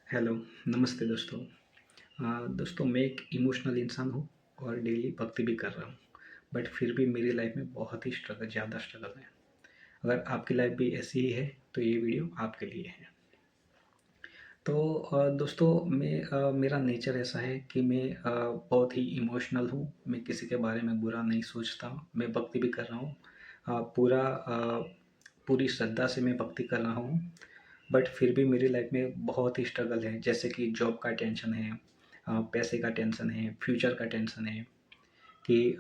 Hello, नमस्ते दोस्तों। दोस्तों मैं एक इमोशनल इंसान हूँ और डेली भक्ति भी कर रहा हूँ। बट फिर भी मेरी लाइफ में बहुत ही ज़्यादा स्ट्रगल है। अगर आपकी लाइफ भी ऐसी ही है तो ये वीडियो आपके लिए है। तो दोस्तों मेरा नेचर ऐसा है कि मैं बहुत ही इमोशनल हूँ। मैं किसी के बारे में बुरा नहीं सोचता। मैं भक्ति भी कर रहा हूँ। पूरी श्रद्धा से मैं भक्ति कर रहा हूँ। बट फिर भी मेरी लाइफ में बहुत ही स्ट्रगल है, जैसे कि जॉब का टेंशन है, पैसे का टेंशन है, फ्यूचर का टेंशन है कि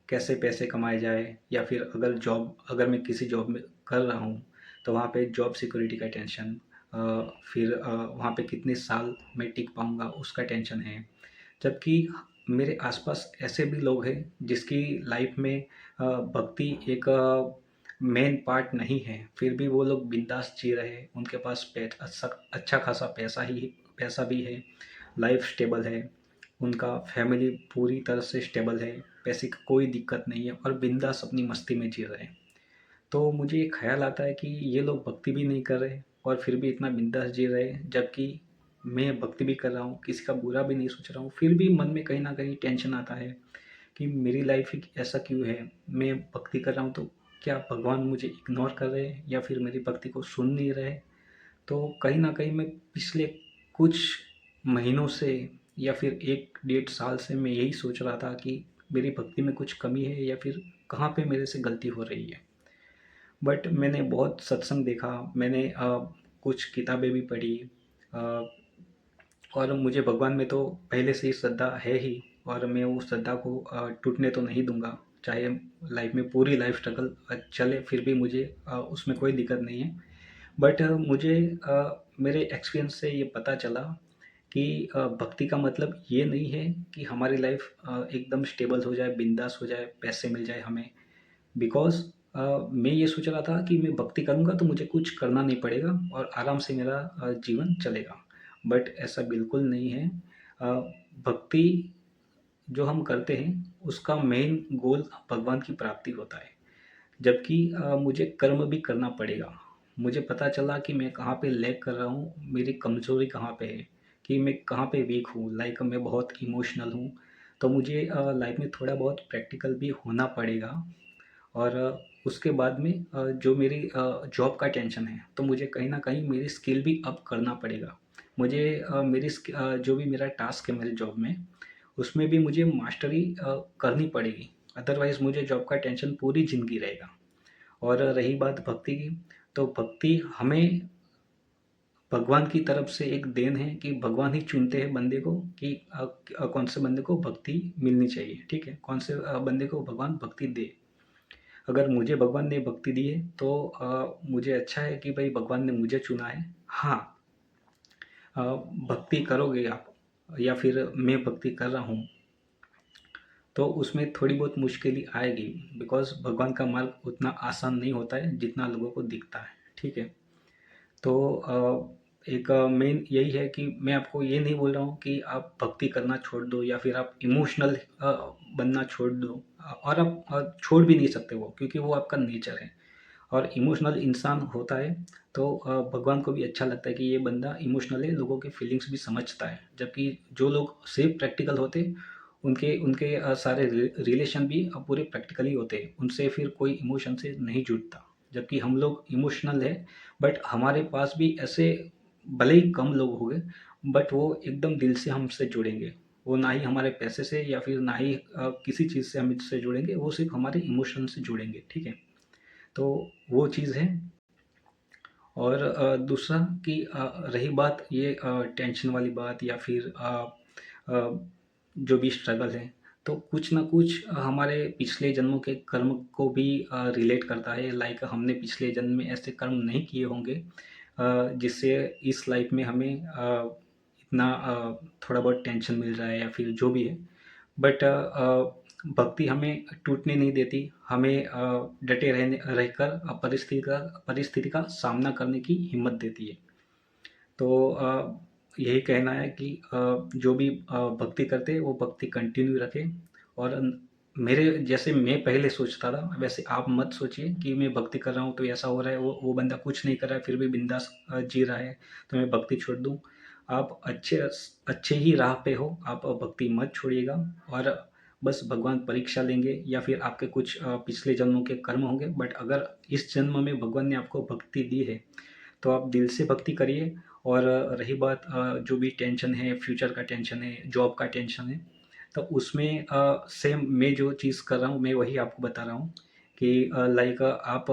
कैसे पैसे कमाए जाए, या फिर अगर मैं किसी जॉब में कर रहा हूँ तो वहाँ पे जॉब सिक्योरिटी का टेंशन, फिर वहाँ पे कितने साल मैं टिक पाऊँगा उसका टेंशन है। जबकि मेरे आसपास ऐसे भी लोग हैं जिसकी लाइफ में भक्ति एक मेन पार्ट नहीं है, फिर भी वो लोग बिंदास जी रहे हैं। उनके पास अच्छा खासा पैसा भी है, लाइफ स्टेबल है, उनका फैमिली पूरी तरह से स्टेबल है, पैसे की कोई दिक्कत नहीं है और बिंदास अपनी मस्ती में जी रहे हैं। तो मुझे ये ख्याल आता है कि ये लोग भक्ति भी नहीं कर रहे और फिर भी इतना बिंदास जी रहे हैं, जबकि मैं भक्ति भी कर रहा हूँ, किसी का बुरा भी नहीं सोच रहा हूँ। फिर भी मन में कहीं न कहीं टेंशन आता है कि मेरी लाइफ ही ऐसा क्यों है? मैं भक्ति कर रहा हूँ तो क्या भगवान मुझे इग्नोर कर रहे हैं या फिर मेरी भक्ति को सुन नहीं रहे? तो कहीं न कहीं मैं पिछले कुछ महीनों से या फिर 1 डेढ़ साल से मैं यही सोच रहा था कि मेरी भक्ति में कुछ कमी है या फिर कहाँ पे मेरे से गलती हो रही है। बट मैंने बहुत सत्संग देखा, मैंने कुछ किताबें भी पढ़ी, अ, और मुझे भगवान में तो पहले से ही श्रद्धा है ही, और मैं वो श्रद्धा को टूटने तो नहीं दूँगा। चाहे लाइफ में पूरी लाइफ स्ट्रगल चले, फिर भी मुझे उसमें कोई दिक्कत नहीं है। बट मुझे मेरे एक्सपीरियंस से ये पता चला कि भक्ति का मतलब ये नहीं है कि हमारी लाइफ एकदम स्टेबल हो जाए, बिंदास हो जाए, पैसे मिल जाए हमें। बिकॉज़ मैं ये सोच रहा था कि मैं भक्ति करूँगा तो मुझे कुछ करना नहीं पड़ेगा और आराम से मेरा जीवन चलेगा। बट ऐसा बिल्कुल नहीं है। अ, भक्ति जो हम करते हैं उसका मेन गोल भगवान की प्राप्ति होता है। जबकि मुझे कर्म भी करना पड़ेगा। मुझे पता चला कि मैं कहाँ पे लैग कर रहा हूँ, मेरी कमज़ोरी कहाँ पे है, कि मैं कहाँ पे वीक हूँ। लाइक मैं बहुत इमोशनल हूँ, तो मुझे लाइफ में थोड़ा बहुत प्रैक्टिकल भी होना पड़ेगा। और उसके बाद में जो मेरी जॉब का टेंशन है, तो मुझे कहीं न कहीं मेरी स्किल भी अप करना पड़ेगा। मुझे जो भी मेरा टास्क है मेरी जॉब में, उसमें भी मुझे मास्टरी करनी पड़ेगी। अदरवाइज़ मुझे जॉब का टेंशन पूरी ज़िंदगी रहेगा। और रही बात भक्ति की, तो भक्ति हमें भगवान की तरफ से एक देन है कि भगवान ही चुनते हैं बंदे को कि कौन से बंदे को भक्ति मिलनी चाहिए, ठीक है? कौन से बंदे को भगवान भक्ति दे। अगर मुझे भगवान ने भक्ति दी है तो मुझे अच्छा है कि भाई भगवान ने मुझे चुना है। हाँ, भक्ति करोगे आप या फिर मैं भक्ति कर रहा हूँ, तो उसमें थोड़ी बहुत मुश्किल आएगी, बिकॉज़ भगवान का मार्ग उतना आसान नहीं होता है जितना लोगों को दिखता है, ठीक है? तो एक मेन यही है कि मैं आपको ये नहीं बोल रहा हूँ कि आप भक्ति करना छोड़ दो या फिर आप इमोशनल बनना छोड़ दो, और आप छोड़ भी नहीं सकते वो, क्योंकि वो आपका नेचर है। और इमोशनल इंसान होता है तो भगवान को भी अच्छा लगता है कि ये बंदा इमोशनल है, लोगों के फीलिंग्स भी समझता है। जबकि जो लोग सिर्फ प्रैक्टिकल होते, उनके उनके सारे रिलेशन भी पूरे प्रैक्टिकल ही होते हैं, उनसे फिर कोई इमोशन से नहीं जुड़ता। जबकि हम लोग इमोशनल है, बट हमारे पास भी ऐसे भले ही कम लोग होंगे, बट वो एकदम दिल से हमसे जुड़ेंगे। वो ना ही हमारे पैसे से या फिर ना ही किसी चीज़ से हमसे जुड़ेंगे, वो सिर्फ हमारे इमोशन से जुड़ेंगे, ठीक है? तो वो चीज़ है। और दूसरा कि रही बात ये टेंशन वाली बात या फिर अ, जो भी स्ट्रगल है, तो कुछ ना कुछ हमारे पिछले जन्मों के कर्म को भी रिलेट करता है। लाइक हमने पिछले जन्म में ऐसे कर्म नहीं किए होंगे जिससे इस लाइफ में हमें इतना थोड़ा बहुत टेंशन मिल रहा है या फिर जो भी है। बट भक्ति हमें टूटने नहीं देती, हमें डटे रहकर परिस्थिति का सामना करने की हिम्मत देती है। तो यही कहना है कि जो भी भक्ति करते हैं वो भक्ति कंटिन्यू रखें। और मेरे जैसे मैं पहले सोचता था वैसे आप मत सोचिए कि मैं भक्ति कर रहा हूँ तो ऐसा हो रहा है, वो बंदा कुछ नहीं कर रहा है फिर भी बिंदास जी रहा है, तो मैं भक्ति छोड़ दूँ। आप अच्छे ही राह पे हो, आप भक्ति मत छोड़िएगा। और बस भगवान परीक्षा लेंगे या फिर आपके कुछ पिछले जन्मों के कर्म होंगे, बट अगर इस जन्म में भगवान ने आपको भक्ति दी है तो आप दिल से भक्ति करिए। और रही बात जो भी टेंशन है, फ्यूचर का टेंशन है, जॉब का टेंशन है, तो उसमें सेम मैं जो चीज़ कर रहा हूँ मैं वही आपको बता रहा हूँ कि लाइक आप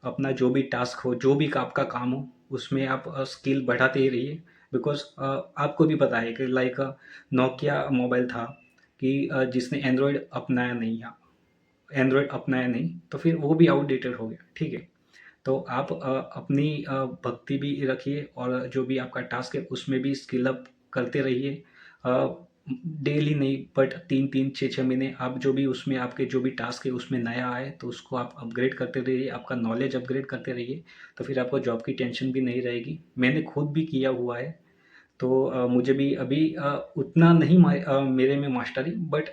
अपना जो भी टास्क हो, जो भी आपका काम हो, उसमें आप स्किल बढ़ाते ही रहिए। बिकॉज़ आपको भी पता है कि लाइक नोकिया मोबाइल था कि जिसने एंड्रॉयड अपनाया नहीं, तो फिर वो भी आउटडेटेड हो गया, ठीक है? तो आप अपनी भक्ति भी रखिए और जो भी आपका टास्क है उसमें भी स्किल अप करते रहिए। डेली नहीं, बट 3-3 6-6 महीने आप जो भी उसमें आपके जो भी टास्क है उसमें नया आए तो उसको आप अपग्रेड करते रहिए, आपका नॉलेज अपग्रेड करते रहिए। तो फिर आपको जॉब की टेंशन भी नहीं रहेगी। मैंने खुद भी किया हुआ है। तो मुझे भी अभी उतना नहीं मेरे में मास्टरी, बट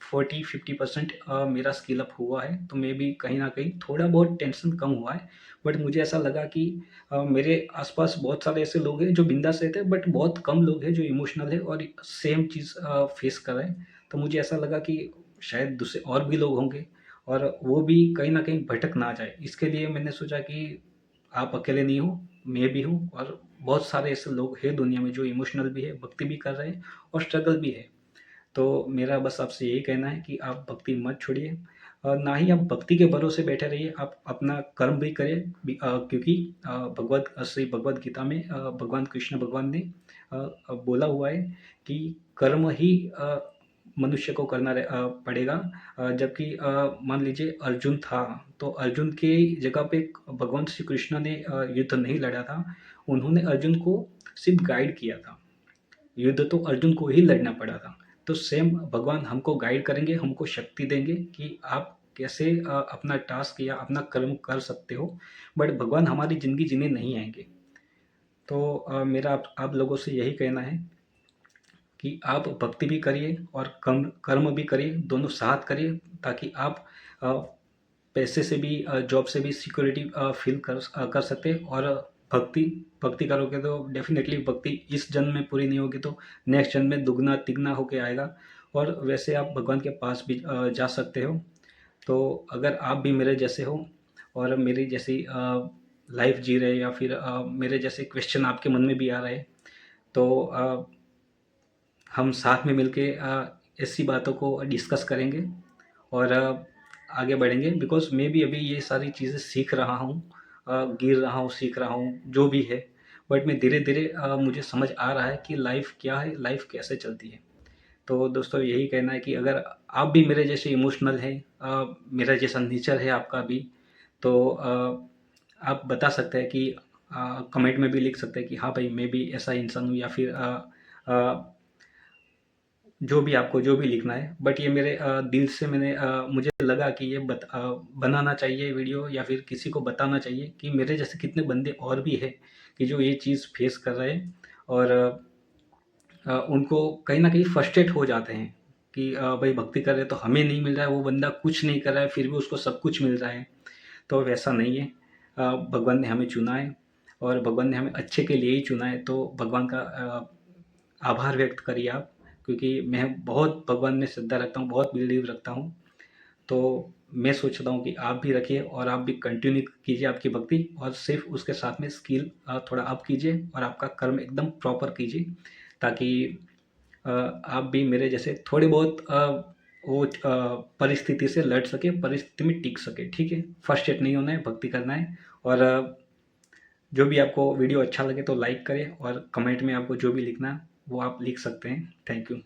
40-50% मेरा स्किल अप हुआ है। तो मैं भी कहीं न कहीं थोड़ा बहुत टेंशन कम हुआ है। बट मुझे ऐसा लगा कि मेरे आस-पास बहुत सारे ऐसे लोग हैं जो बिंदास रहते हैं, बट बहुत कम लोग हैं जो इमोशनल है और सेम चीज़ फेस कर रहे हैं। तो मुझे ऐसा लगा कि शायद दूसरे और भी लोग होंगे और वो भी कहीं न कहीं भटक ना जाए। इसके लिए मैंने सोचा कि आप अकेले नहीं हो, मैं भी हूँ और बहुत सारे ऐसे लोग हैं दुनिया में जो इमोशनल भी है, भक्ति भी कर रहे हैं और स्ट्रगल भी है। तो मेरा बस आपसे यही कहना है कि आप भक्ति मत छोड़िए और ना ही आप भक्ति के भरोसे बैठे रहिए, आप अपना कर्म भी करें। क्योंकि श्री भगवद गीता में भगवान कृष्ण भगवान ने बोला हुआ है कि कर्म ही मनुष्य को करना पड़ेगा। जबकि मान लीजिए अर्जुन था, तो अर्जुन की जगह पे भगवान श्री कृष्ण ने युद्ध नहीं लड़ा था, उन्होंने अर्जुन को सिर्फ गाइड किया था। युद्ध तो अर्जुन को ही लड़ना पड़ा था। तो सेम भगवान हमको गाइड करेंगे, हमको शक्ति देंगे कि आप कैसे अपना टास्क या अपना कर्म कर सकते हो, बट भगवान हमारी ज़िंदगी जीने नहीं आएँगे। तो मेरा आप लोगों से यही कहना है कि आप भक्ति भी करिए और कर्म भी करिए, दोनों साथ करिए, ताकि आप अ, पैसे से भी जॉब से भी सिक्योरिटी फ़ील कर सकते हैं। और भक्ति भक्ति करोगे तो डेफ़िनेटली भक्ति इस जन्म में पूरी नहीं होगी तो नेक्स्ट जन्म में दुगना-तिगना होके आएगा। और वैसे आप भगवान के पास भी जा सकते हो। तो अगर आप भी मेरे जैसे हो और मेरी जैसी लाइफ़ जी रहे, या फिर मेरे जैसे क्वेश्चन आपके मन में भी आ रहे हैं, तो हम साथ में मिलके ऐसी बातों को डिस्कस करेंगे और आगे बढ़ेंगे। बिकॉज़ मैं भी अभी ये सारी चीज़ें सीख रहा हूँ, गिर रहा हूँ, सीख रहा हूँ, जो भी है। बट मैं धीरे-धीरे मुझे समझ आ रहा है कि लाइफ़ क्या है, लाइफ़ कैसे चलती है। तो दोस्तों यही कहना है कि अगर आप भी मेरे जैसे इमोशनल हैं, मेरा जैसा नेचर है आपका भी, तो आप बता सकते हैं कि कमेंट में भी लिख सकते हैं कि हाँ भाई, मैं भी ऐसा इंसान हूँ, या फिर अ, जो भी लिखना है। बट ये मेरे दिल से मुझे लगा कि ये बनाना चाहिए वीडियो, या फिर किसी को बताना चाहिए कि मेरे जैसे कितने बंदे और भी हैं कि जो ये चीज़ फेस कर रहे हैं। और उनको कहीं न कहीं फ्रस्ट्रेट हो जाते हैं कि भाई भक्ति कर रहे हैं तो हमें नहीं मिल रहा है, वो बंदा कुछ नहीं कर रहा है फिर भी उसको सब कुछ मिल रहा है। तो वैसा नहीं है। भगवान ने हमें चुना है और भगवान ने हमें अच्छे के लिए ही चुना है, तो भगवान का आभार व्यक्त करिए आप। क्योंकि मैं बहुत भगवान में श्रद्धा रखता हूँ, बहुत बिलीव रखता हूँ। तो मैं सोचता हूँ कि आप भी रखिए और आप भी कंटिन्यू कीजिए आपकी भक्ति, और सिर्फ़ उसके साथ में स्किल थोड़ा अप कीजिए और आपका कर्म एकदम प्रॉपर कीजिए, ताकि आप भी मेरे जैसे थोड़े बहुत परिस्थिति से लड़ सके, परिस्थिति में टिक सके, ठीक है? फ्रस्ट्रेट नहीं होना है, भक्ति करना है। और जो भी आपको वीडियो अच्छा लगे तो लाइक करें, और कमेंट में आपको जो भी लिखना है वो आप लिख सकते हैं। Thank you.